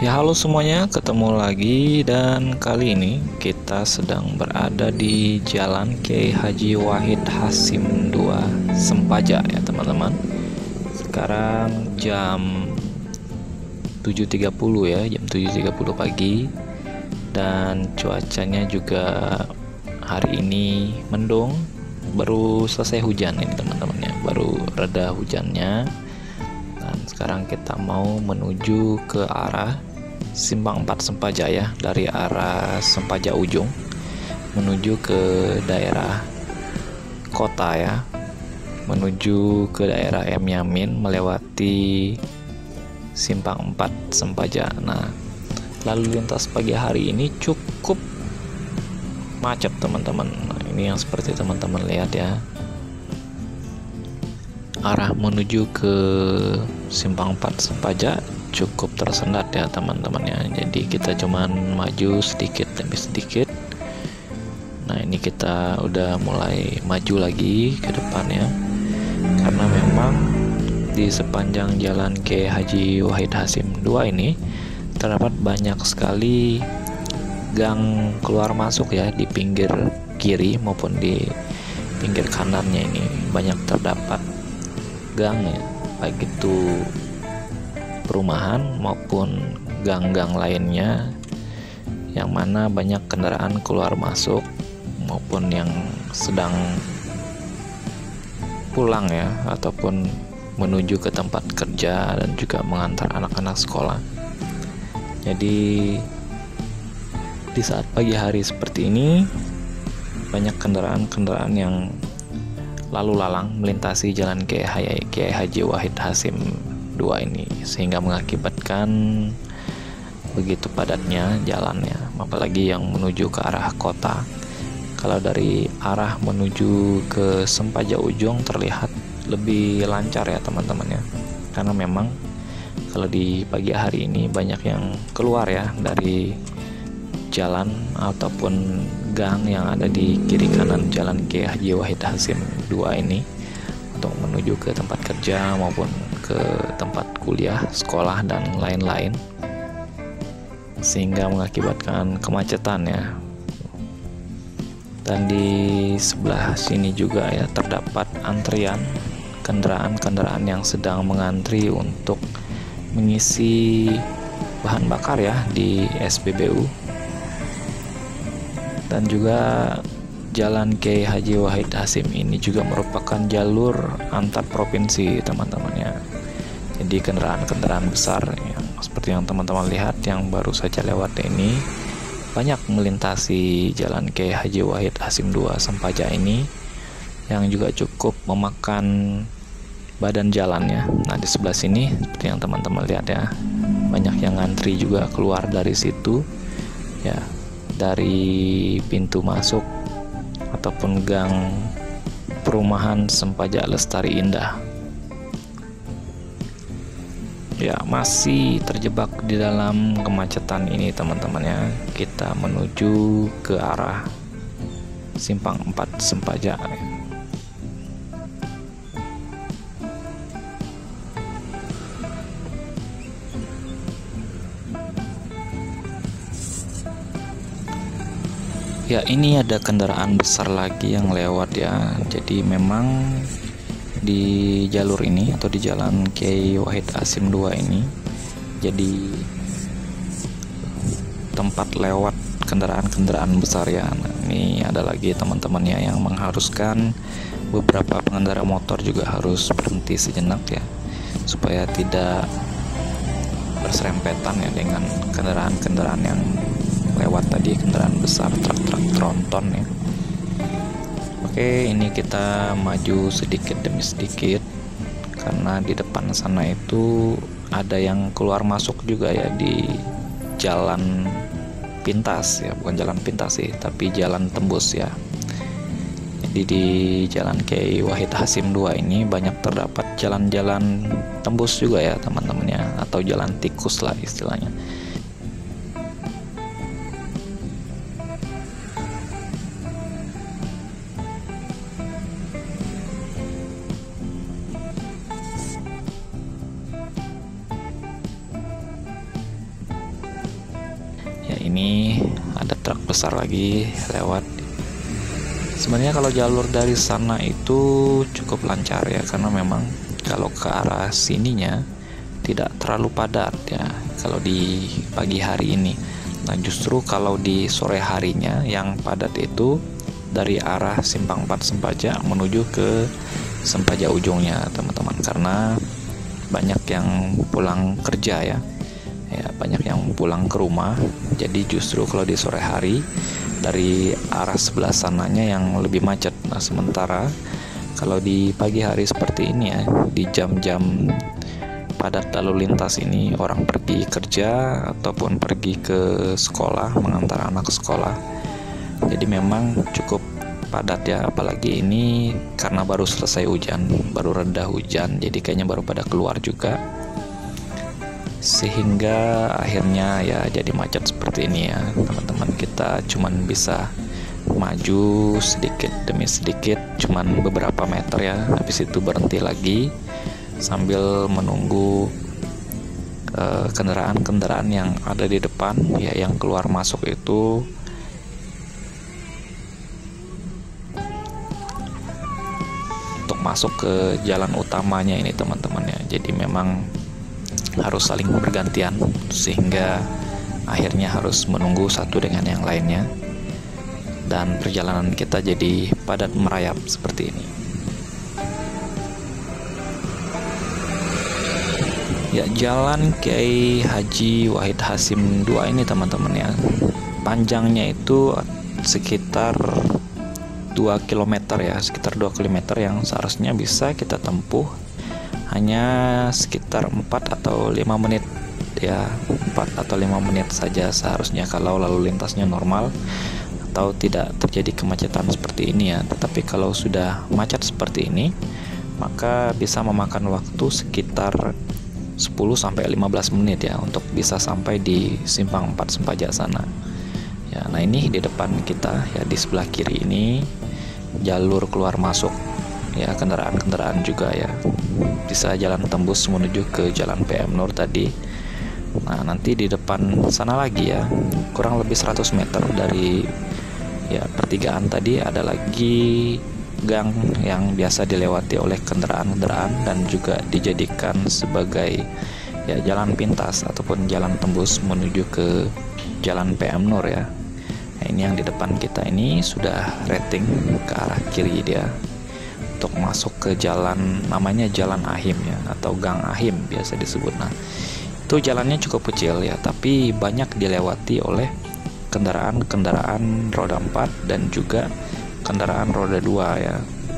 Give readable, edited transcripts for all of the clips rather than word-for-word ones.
Ya, halo semuanya, ketemu lagi dan kali ini kita sedang berada di Jalan Kiai Haji Wahid Hasim 2 Sempaja ya teman-teman. Sekarang jam 7.30 ya, jam 7.30 pagi, dan cuacanya juga hari ini mendung, baru selesai hujan ini teman-teman ya, baru reda hujannya. Dan sekarang kita mau menuju ke arah Simpang 4 Sempaja ya, dari arah Sempaja Ujung menuju ke daerah kota ya, menuju ke daerah M Yamin melewati Simpang 4 Sempaja. Nah, lalu lintas pagi hari ini cukup macet teman-teman. Nah, ini yang seperti teman-teman lihat ya, arah menuju ke Simpang 4 Sempaja cukup tersendat ya teman-teman ya. Jadi kita cuman maju sedikit demi sedikit. Nah, ini kita udah mulai maju lagi ke depannya, karena memang di sepanjang Jalan Kiai Haji Wahid Hasim 2 ini terdapat banyak sekali gang keluar masuk ya, di pinggir kiri maupun di pinggir kanannya ini banyak terdapat gang ya, baik itu perumahan maupun gang-gang lainnya, yang mana banyak kendaraan keluar masuk maupun yang sedang pulang ya, ataupun menuju ke tempat kerja dan juga mengantar anak-anak sekolah. Jadi di saat pagi hari seperti ini banyak kendaraan-kendaraan yang lalu lalang melintasi Jalan Kiai Haji Wahid Hasim 2 ini, sehingga mengakibatkan begitu padatnya jalannya, apalagi yang menuju ke arah kota. Kalau dari arah menuju ke Sempaja Ujung terlihat lebih lancar ya teman-teman ya, karena memang kalau di pagi hari ini banyak yang keluar ya dari jalan ataupun gang yang ada di kiri kanan Jalan Kiai Haji Wahid Hasim 2 ini untuk menuju ke tempat kerja maupun ke tempat kuliah, sekolah, dan lain-lain, sehingga mengakibatkan kemacetan ya. Dan di sebelah sini juga ya terdapat antrian kendaraan-kendaraan yang sedang mengantri untuk mengisi bahan bakar ya di SPBU. Dan juga Jalan Kiai Haji Wahid Hasim ini juga merupakan jalur antar provinsi teman-teman ya. Jadi kendaraan-kendaraan besar yang seperti yang teman-teman lihat yang baru saja lewat ini banyak melintasi Jalan Kiai Haji Wahid Hasim 2 Sempaja ini, yang juga cukup memakan badan jalannya. Nah, di sebelah sini seperti yang teman-teman lihat ya, banyak yang ngantri juga keluar dari situ ya, dari pintu masuk ataupun gang perumahan Sempaja Lestari Indah. Ya, masih terjebak di dalam kemacetan ini teman-teman ya. Kita menuju ke arah Simpang 4 Sempaja. Ya, ini ada kendaraan besar lagi yang lewat ya. Jadi memang di jalur ini atau di Jalan Kiai Wahid Hasim 2 ini jadi tempat lewat kendaraan-kendaraan besar ya. Nah, ini ada lagi teman-temannya yang mengharuskan beberapa pengendara motor juga harus berhenti sejenak ya, supaya tidak berserempetan ya dengan kendaraan-kendaraan yang lewat tadi, kendaraan besar, truk-truk tronton ya. Oke, ini kita maju sedikit demi sedikit, karena di depan sana itu ada yang keluar masuk juga ya di jalan pintas ya, bukan jalan pintas sih, tapi jalan tembus ya. Jadi di Jalan Kiai Wahid Hasim 2 ini banyak terdapat jalan-jalan tembus juga ya teman-teman ya, atau jalan tikus lah istilahnya. ini ada truk besar lagi lewat. Sebenarnya kalau jalur dari sana itu cukup lancar ya, karena memang kalau ke arah sininya tidak terlalu padat ya kalau di pagi hari ini. Nah justru kalau di sore harinya yang padat itu dari arah Simpang 4 Sempaja menuju ke Sempaja ujungnya teman-teman, karena banyak yang pulang kerja ya, banyak yang pulang ke rumah. Jadi justru kalau di sore hari dari arah sebelah sananya yang lebih macet. Nah sementara kalau di pagi hari seperti ini ya, di jam-jam padat lalu lintas ini, orang pergi kerja ataupun pergi ke sekolah, mengantar anak ke sekolah, jadi memang cukup padat ya. Apalagi ini karena baru selesai hujan, baru reda hujan, jadi kayaknya baru pada keluar juga, sehingga akhirnya ya jadi macet seperti ini ya teman-teman. Kita cuman bisa maju sedikit demi sedikit, cuman beberapa meter ya, habis itu berhenti lagi sambil menunggu kendaraan-kendaraan yang ada di depan ya, yang keluar masuk itu untuk masuk ke jalan utamanya ini teman-teman ya. Jadi memang harus saling bergantian, sehingga akhirnya harus menunggu satu dengan yang lainnya, dan perjalanan kita jadi padat merayap seperti ini ya. Jalan Kiai Haji Wahid Hasim 2 ini teman-teman ya, panjangnya itu sekitar 2 km ya, sekitar 2 km yang seharusnya bisa kita tempuh hanya sekitar 4 atau 5 menit ya, 4 atau 5 menit saja seharusnya kalau lalu lintasnya normal atau tidak terjadi kemacetan seperti ini ya. Tetapi kalau sudah macet seperti ini, maka bisa memakan waktu sekitar 10-15 menit ya untuk bisa sampai di Simpang 4 Sempaja sana ya. Nah ini di depan kita ya, di sebelah kiri ini jalur keluar masuk ya, kendaraan-kendaraan juga ya, bisa jalan tembus menuju ke Jalan PM Nur tadi. Nah nanti di depan sana lagi ya, kurang lebih 100 meter dari ya pertigaan tadi, ada lagi gang yang biasa dilewati oleh kendaraan-kendaraan dan juga dijadikan sebagai ya jalan pintas ataupun jalan tembus menuju ke Jalan PM Nur ya. Nah ini yang di depan kita ini sudah rating ke arah kiri dia untuk masuk ke jalan, namanya Jalan Ahim ya, atau Gang Ahim biasa disebut. Nah itu jalannya cukup kecil ya, tapi banyak dilewati oleh kendaraan-kendaraan roda 4 dan juga kendaraan roda 2 ya,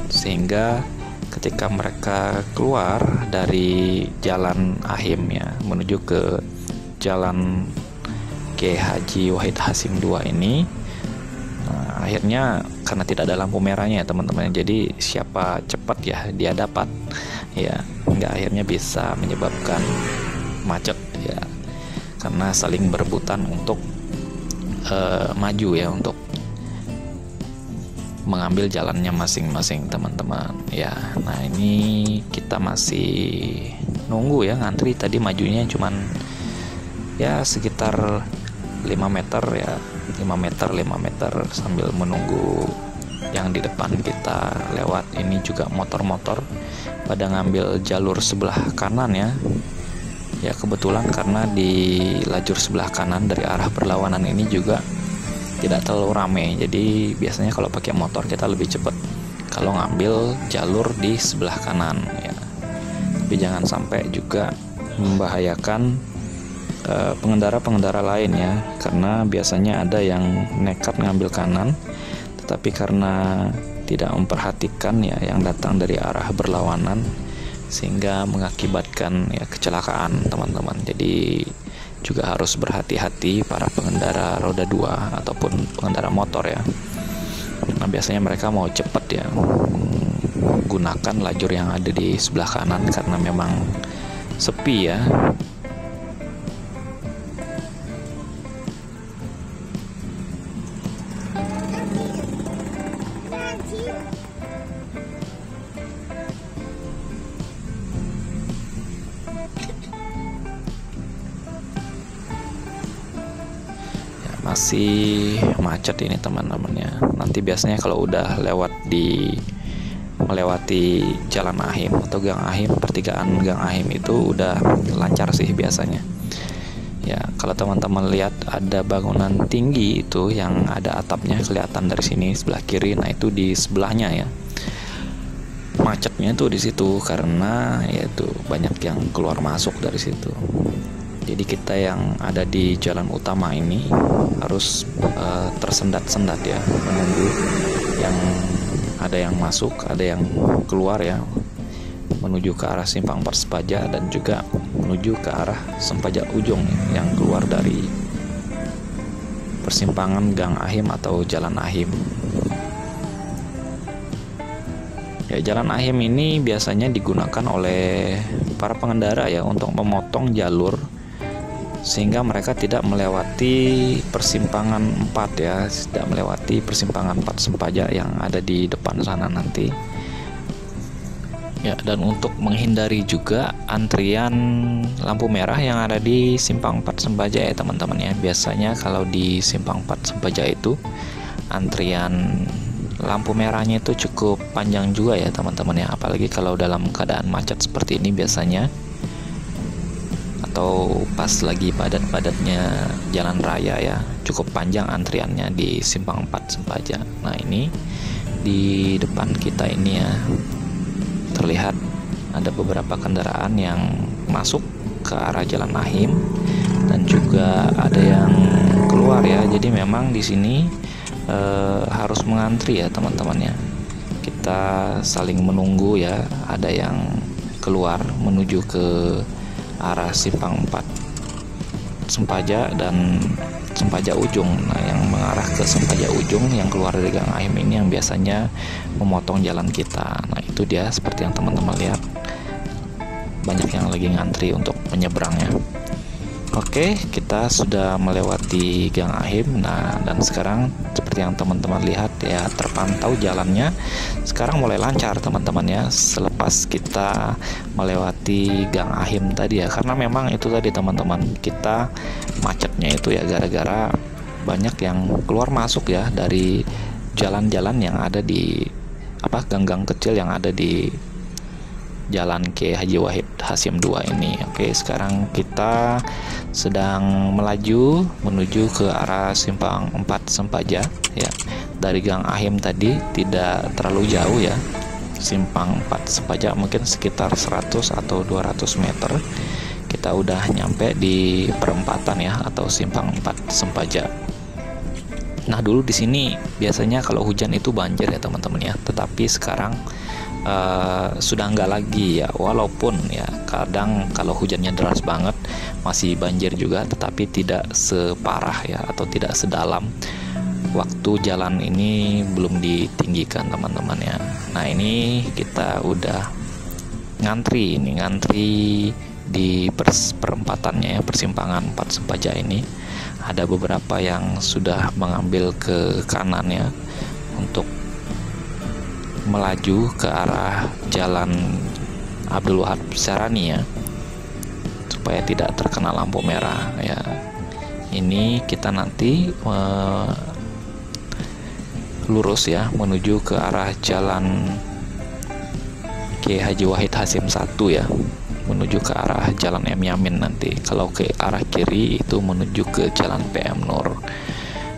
sehingga ketika mereka keluar dari Jalan Ahim ya menuju ke Jalan Kiai Haji Wahid Hasim 2 ini, nah, akhirnya karena tidak ada lampu merahnya ya teman-teman, jadi siapa cepat ya dia dapat ya, hingga akhirnya bisa menyebabkan macet ya, karena saling berebutan untuk maju ya, untuk mengambil jalannya masing-masing teman-teman ya. Nah ini kita masih nunggu ya, ngantri tadi majunya cuman ya sekitar 5 meter ya, 5 meter sambil menunggu yang di depan kita lewat. Ini juga motor-motor pada ngambil jalur sebelah kanan ya. Ya kebetulan karena di lajur sebelah kanan dari arah berlawanan ini juga tidak terlalu ramai, jadi biasanya kalau pakai motor kita lebih cepat kalau ngambil jalur di sebelah kanan ya. Tapi jangan sampai juga membahayakan pengendara-pengendara lain ya, karena biasanya ada yang nekat ngambil kanan tetapi karena tidak memperhatikan ya yang datang dari arah berlawanan, sehingga mengakibatkan ya kecelakaan teman-teman. Jadi juga harus berhati-hati para pengendara roda 2 ataupun pengendara motor ya. Nah biasanya mereka mau cepat ya, gunakan lajur yang ada di sebelah kanan karena memang sepi ya. masih macet ini teman-teman ya. Nanti biasanya kalau udah melewati Jalan Ahim atau Gang Ahim, pertigaan Gang Ahim itu udah lancar sih biasanya. Ya, kalau teman-teman lihat ada bangunan tinggi itu yang ada atapnya kelihatan dari sini sebelah kiri, nah itu di sebelahnya ya. Macetnya tuh di situ karena yaitu banyak yang keluar masuk dari situ. Jadi kita yang ada di jalan utama ini harus tersendat-sendat ya, menunggu yang ada yang masuk, ada yang keluar ya, menuju ke arah Simpang 4 Sepaja dan juga menuju ke arah Sempaja Ujung yang keluar dari persimpangan Gang Ahim atau Jalan Ahim. Ya, Jalan Ahim ini biasanya digunakan oleh para pengendara ya untuk memotong jalur sehingga mereka tidak melewati persimpangan 4 ya, tidak melewati persimpangan 4 Sempaja yang ada di depan sana nanti. Ya, dan untuk menghindari juga antrian lampu merah yang ada di Simpang 4 Sempaja ya teman-teman ya. Biasanya kalau di Simpang 4 Sempaja itu antrian lampu merahnya itu cukup panjang juga ya teman-teman ya, apalagi kalau dalam keadaan macet seperti ini biasanya, atau pas lagi padat-padatnya jalan raya ya, cukup panjang antriannya di Simpang 4 Sempaja. Nah, ini di depan kita ini ya terlihat ada beberapa kendaraan yang masuk ke arah Jalan Ahim dan juga ada yang keluar ya. Jadi memang di sini harus mengantri ya teman-teman ya. Kita saling menunggu ya, ada yang keluar menuju ke arah Simpang 4 Sempaja dan Sempaja Ujung. Nah, yang mengarah ke Sempaja Ujung yang keluar dari Gang Ahim ini yang biasanya memotong jalan kita. Nah, itu dia seperti yang teman-teman lihat, banyak yang lagi ngantri untuk menyeberangnya. Oke, kita sudah melewati Gang Ahim. Nah, dan sekarang seperti yang teman-teman lihat ya, terpantau jalannya sekarang mulai lancar teman-teman ya, selepas kita melewati Gang Ahim tadi ya. Karena memang itu tadi teman-teman, kita macetnya itu ya gara-gara banyak yang keluar masuk ya dari jalan-jalan yang ada di gang-gang kecil yang ada di Jalan Kiai Haji Wahid Hasyim 2 ini. Oke, sekarang kita sedang melaju menuju ke arah Simpang 4 Sempaja ya. Dari Gang Ahim tadi tidak terlalu jauh ya. Simpang 4 Sempaja mungkin sekitar 100 atau 200 meter. Kita udah nyampe di perempatan ya atau Simpang 4 Sempaja. Nah, dulu di sini biasanya kalau hujan itu banjir ya teman-teman ya. Tetapi sekarang sudah enggak lagi ya, walaupun ya kadang kalau hujannya deras banget masih banjir juga, tetapi tidak separah ya atau tidak sedalam waktu jalan ini belum ditinggikan teman-teman ya. Nah, ini kita udah ngantri di perempatannya ya, persimpangan 4 Sempaja ini. Ada beberapa yang sudah mengambil ke kanan ya untuk melaju ke arah Jalan Abdul Wahab Syarani ya, supaya tidak terkena lampu merah ya. Ini kita nanti lurus ya menuju ke arah Jalan Kiai Haji Wahid Hasyim 1 ya, menuju ke arah Jalan M Yamin nanti. Kalau ke arah kiri itu menuju ke Jalan PM Nur.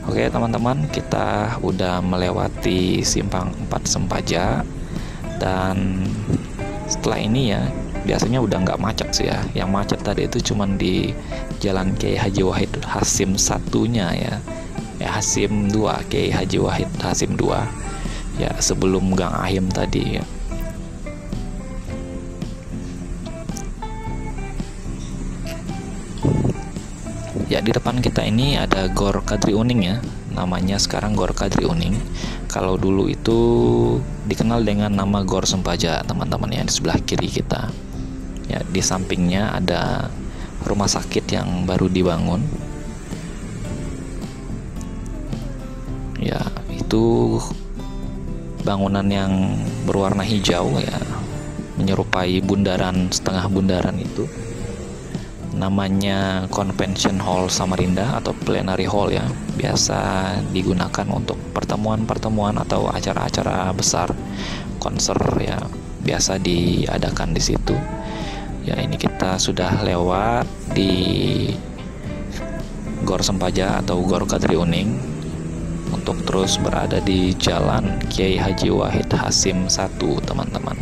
Oke teman-teman, kita udah melewati Simpang 4 Sempaja, dan setelah ini ya biasanya udah nggak macet sih ya. Yang macet tadi itu cuman di Jalan Kiai Haji Wahid Hasyim 1-nya ya, Hasyim 2, Kiai Haji Wahid Hasyim 2 ya, sebelum Gang Ahim tadi ya. Ya, di depan kita ini ada Gor Kadri Uning ya, namanya sekarang Gor Kadri Uning. Kalau dulu itu dikenal dengan nama Gor Sempaja teman-teman ya, di sebelah kiri kita. Ya, di sampingnya ada rumah sakit yang baru dibangun. Ya, itu bangunan yang berwarna hijau ya, menyerupai bundaran, setengah bundaran itu. namanya Convention Hall Samarinda atau Plenary Hall ya. Biasa digunakan untuk pertemuan-pertemuan atau acara-acara besar, konser ya, biasa diadakan di situ. Ya, ini kita sudah lewat di Gor Sempaja atau Gor Kadri Uning untuk terus berada di Jalan Kiai Haji Wahid Hasyim 1, teman-teman.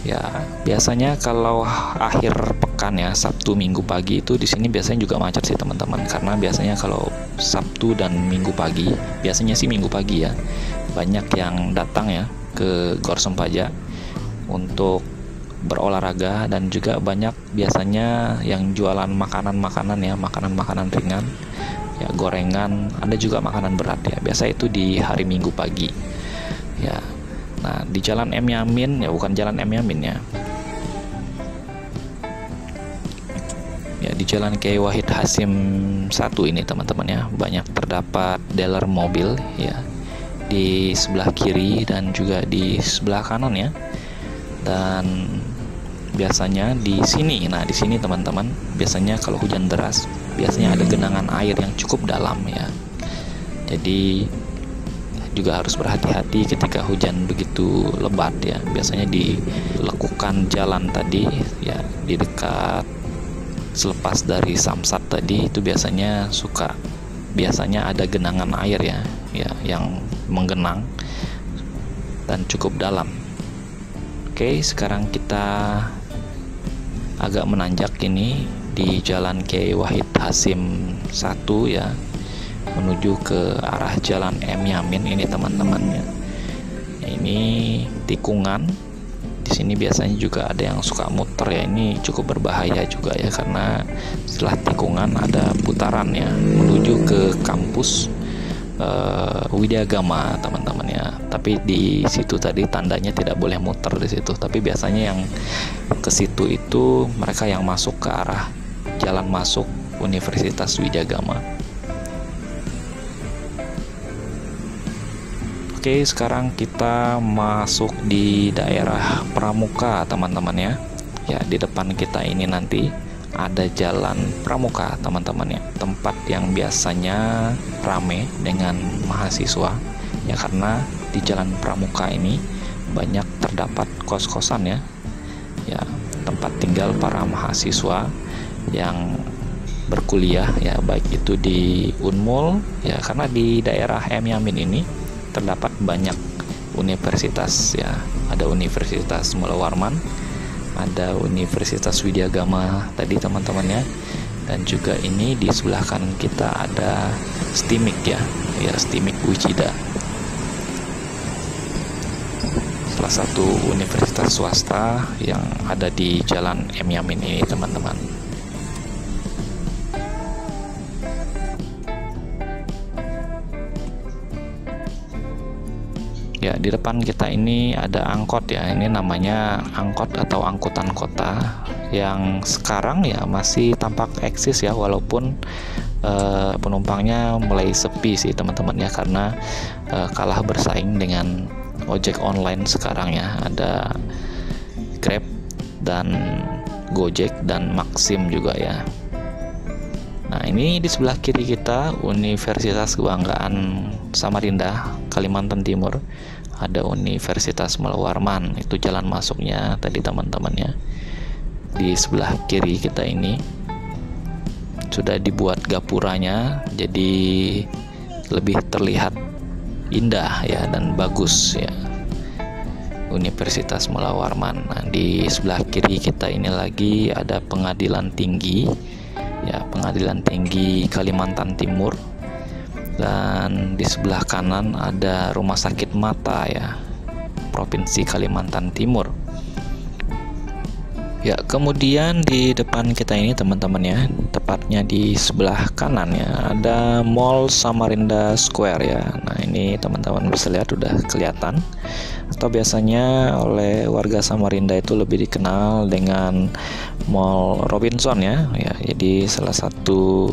Ya, biasanya kalau akhir pekan ya, Sabtu Minggu pagi itu di sini biasanya juga macet sih teman-teman, karena biasanya kalau Sabtu dan Minggu pagi, biasanya sih Minggu pagi ya, banyak yang datang ya ke Gor Sempaja untuk berolahraga, dan juga banyak biasanya yang jualan makanan-makanan ya, makanan-makanan ringan ya, gorengan, ada juga makanan berat ya. Biasa itu di hari Minggu pagi ya. Nah, di Jalan M Yamin ya, bukan Jalan M Yamin ya. Ya, di Jalan Kiai Wahid Hasyim 1 ini teman-teman ya, banyak terdapat dealer mobil ya, di sebelah kiri dan juga di sebelah kanan ya. Dan biasanya di sini, nah di sini teman-teman, biasanya kalau hujan deras, biasanya ada genangan air yang cukup dalam ya. Jadi juga harus berhati-hati ketika hujan begitu lebat ya. Biasanya di lekukan jalan tadi ya, di dekat selepas dari Samsat tadi itu biasanya ada genangan air ya, yang menggenang dan cukup dalam. Oke, sekarang kita agak menanjak ini di Jalan Kiai Wahid Hasyim 1 ya, menuju ke arah Jalan M Yamin ini teman-teman ya. Ini tikungan. Di sini biasanya juga ada yang suka muter ya. Ini cukup berbahaya juga ya, karena setelah tikungan ada putaran ya, menuju ke kampus Widyagama teman-teman ya. Tapi di situ tadi tandanya tidak boleh muter di situ. Tapi biasanya yang ke situ itu mereka yang masuk ke arah jalan masuk Universitas Widyagama. Oke, sekarang kita masuk di daerah Pramuka teman-teman ya. Ya, di depan kita ini nanti ada Jalan Pramuka teman-teman ya, tempat yang biasanya rame dengan mahasiswa ya, karena di Jalan Pramuka ini banyak terdapat kos-kosan ya, tempat tinggal para mahasiswa yang berkuliah ya, baik itu di Unmul ya, karena di daerah M Yamin ini terdapat banyak universitas ya, ada Universitas Mula Warman, ada Universitas Widyagama tadi teman-teman ya, dan juga ini di sebelah kanan kita ada STIMIK ya, STIMIK Wicida, salah satu universitas swasta yang ada di Jalan M Yamin ini teman-teman. Ya, di depan kita ini ada angkot ya, ini namanya angkot atau angkutan kota, yang sekarang ya masih tampak eksis ya, walaupun penumpangnya mulai sepi sih teman-teman ya, karena kalah bersaing dengan ojek online sekarang ya, ada Grab dan Gojek dan Maxim juga ya. Nah, ini di sebelah kiri kita Universitas Kebanggaan Samarinda, Kalimantan Timur. Ada Universitas Mula Warman, itu jalan masuknya tadi teman-teman ya. Di sebelah kiri kita ini sudah dibuat gapuranya, jadi lebih terlihat indah ya dan bagus ya, Universitas Mula Warman. Nah, di sebelah kiri kita ini lagi ada Pengadilan Tinggi ya, Pengadilan Tinggi Kalimantan Timur, dan di sebelah kanan ada Rumah Sakit Mata ya, Provinsi Kalimantan Timur. Ya, kemudian di depan kita ini teman-teman ya, tepatnya di sebelah kanan ya, ada Mall Samarinda Square ya. Nah, ini teman-teman bisa lihat udah kelihatan, atau biasanya oleh warga Samarinda itu lebih dikenal dengan Mall Robinson ya. Ya, jadi salah satu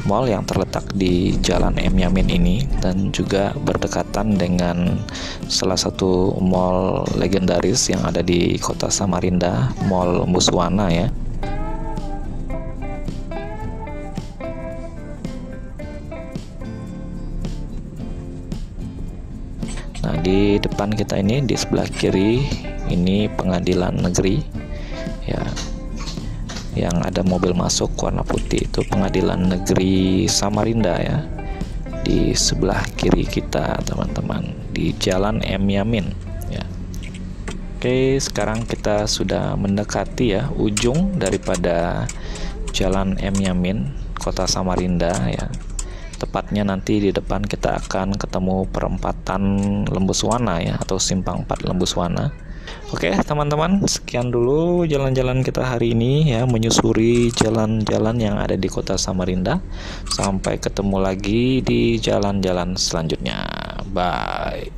mall yang terletak di Jalan M Yamin ini, dan juga berdekatan dengan salah satu mall legendaris yang ada di kota Samarinda, Mall Muswana ya. Nah, di depan kita ini, di sebelah kiri ini pengadilan negeri ya, yang ada mobil masuk warna putih itu pengadilan negeri Samarinda ya. Di sebelah kiri kita teman-teman, di Jalan M Yamin ya. Oke, sekarang kita sudah mendekati ya ujung daripada Jalan M Yamin, kota Samarinda ya. Tepatnya nanti di depan kita akan ketemu perempatan Lembuswana ya, atau simpang 4 Lembuswana. Oke teman-teman, sekian dulu jalan-jalan kita hari ini ya, menyusuri jalan-jalan yang ada di kota Samarinda. Sampai ketemu lagi di jalan-jalan selanjutnya. Bye.